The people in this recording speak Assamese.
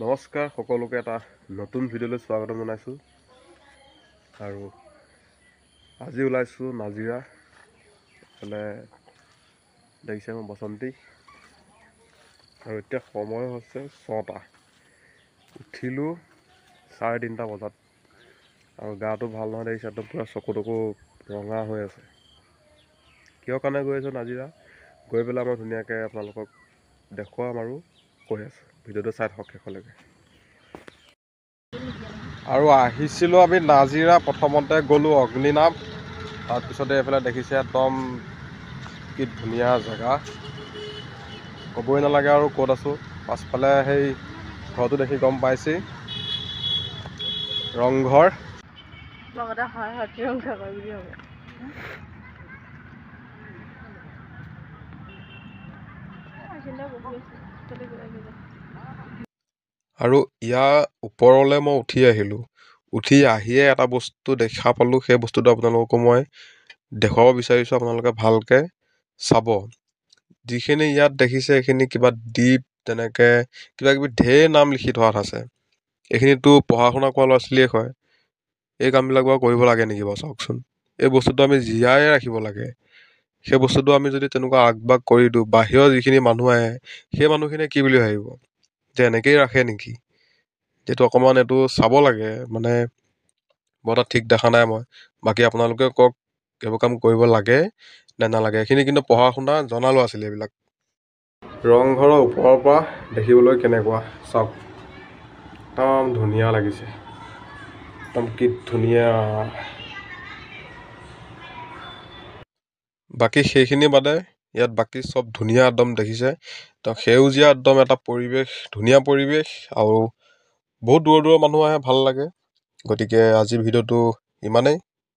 নমস্কাৰ সকলোকে এটা নতুন ভিডিঅ'লৈ স্বাগতম জনাইছোঁ আৰু আজি ওলাইছোঁ নাজিৰা এইফালে দেখিছে মই বসন্তী আৰু এতিয়া সময় হৈছে 6টা উঠিলোঁ 3:30 বজাত আৰু গাটো ভাল নহয় দেখিছে একদম পুৰা চকু ৰঙা হৈ আছে কিয় কাৰণে গৈ আছোঁ নাজিৰা গৈ পেলাই মই ধুনীয়াকৈ আপোনালোকক দেখুৱাম আৰু কৈ আছোঁ ভিডিঅ'টো চাই থাকক শেষলৈকে আৰু আহিছিলোঁ আমি নাজিৰা প্ৰথমতে গ'লোঁ অগ্নিনাভ তাৰপিছতে এইফালে দেখিছে একদম কি ধুনীয়া জেগা ক'বই নালাগে আৰু ক'ত আছোঁ পাছফালে সেই ঘৰটো দেখি গম পাইছেই ৰংঘৰ আৰু ইয়াৰ ওপৰলৈ মই উঠি আহিলোঁ উঠি আহিয়ে এটা বস্তু দেখা পালোঁ সেই বস্তুটো আপোনালোককো মই দেখুৱাব বিচাৰিছোঁ আপোনালোকে ভালকৈ চাব যিখিনি ইয়াত দেখিছে এইখিনি কিবা দ্বীপ তেনেকৈ কিবা কিবি ঢেৰ নাম লিখি থোৱা আছে এইখিনিতো পঢ়া শুনা কৰা ল'ৰা ছোৱালীয়ে কয় এই কামবিলাক বাৰু কৰিব লাগে নেকি বাৰু চাওকচোন এই বস্তুটো আমি জীয়াই ৰাখিব লাগে সেই বস্তুটো আমি যদি তেনেকুৱা আগবাগ কৰি দিওঁ বাহিৰৰ যিখিনি মানুহ আহে সেই মানুহখিনিয়ে কি বুলি ভাবিব যে এনেকেই ৰাখে নেকি যিহেতু অকণমান এইটো চাব লাগে মানে বৰ এটা ঠিক দেখা নাই মই বাকী আপোনালোকে কওক এইবোৰ কাম কৰিব লাগে নে নালাগে এইখিনি কিন্তু পঢ়া শুনা জনা ল'ৰা ছোৱালী এইবিলাক ৰংঘৰৰ ওপৰৰ পৰা দেখিবলৈ কেনেকুৱা চাওক একদম ধুনীয়া লাগিছে একদম কি ধুনীয়া বাকী সেইখিনি বাদে ইয়াত বাকী চব ধুনীয়া একদম দেখিছে তো সেউজীয়া একদম এটা পৰিৱেশ ধুনীয়া পৰিৱেশ আৰু বহুত দূৰৰ মানুহ আহে ভাল লাগে গতিকে আজিৰ ভিডিঅ'টো ইমানেই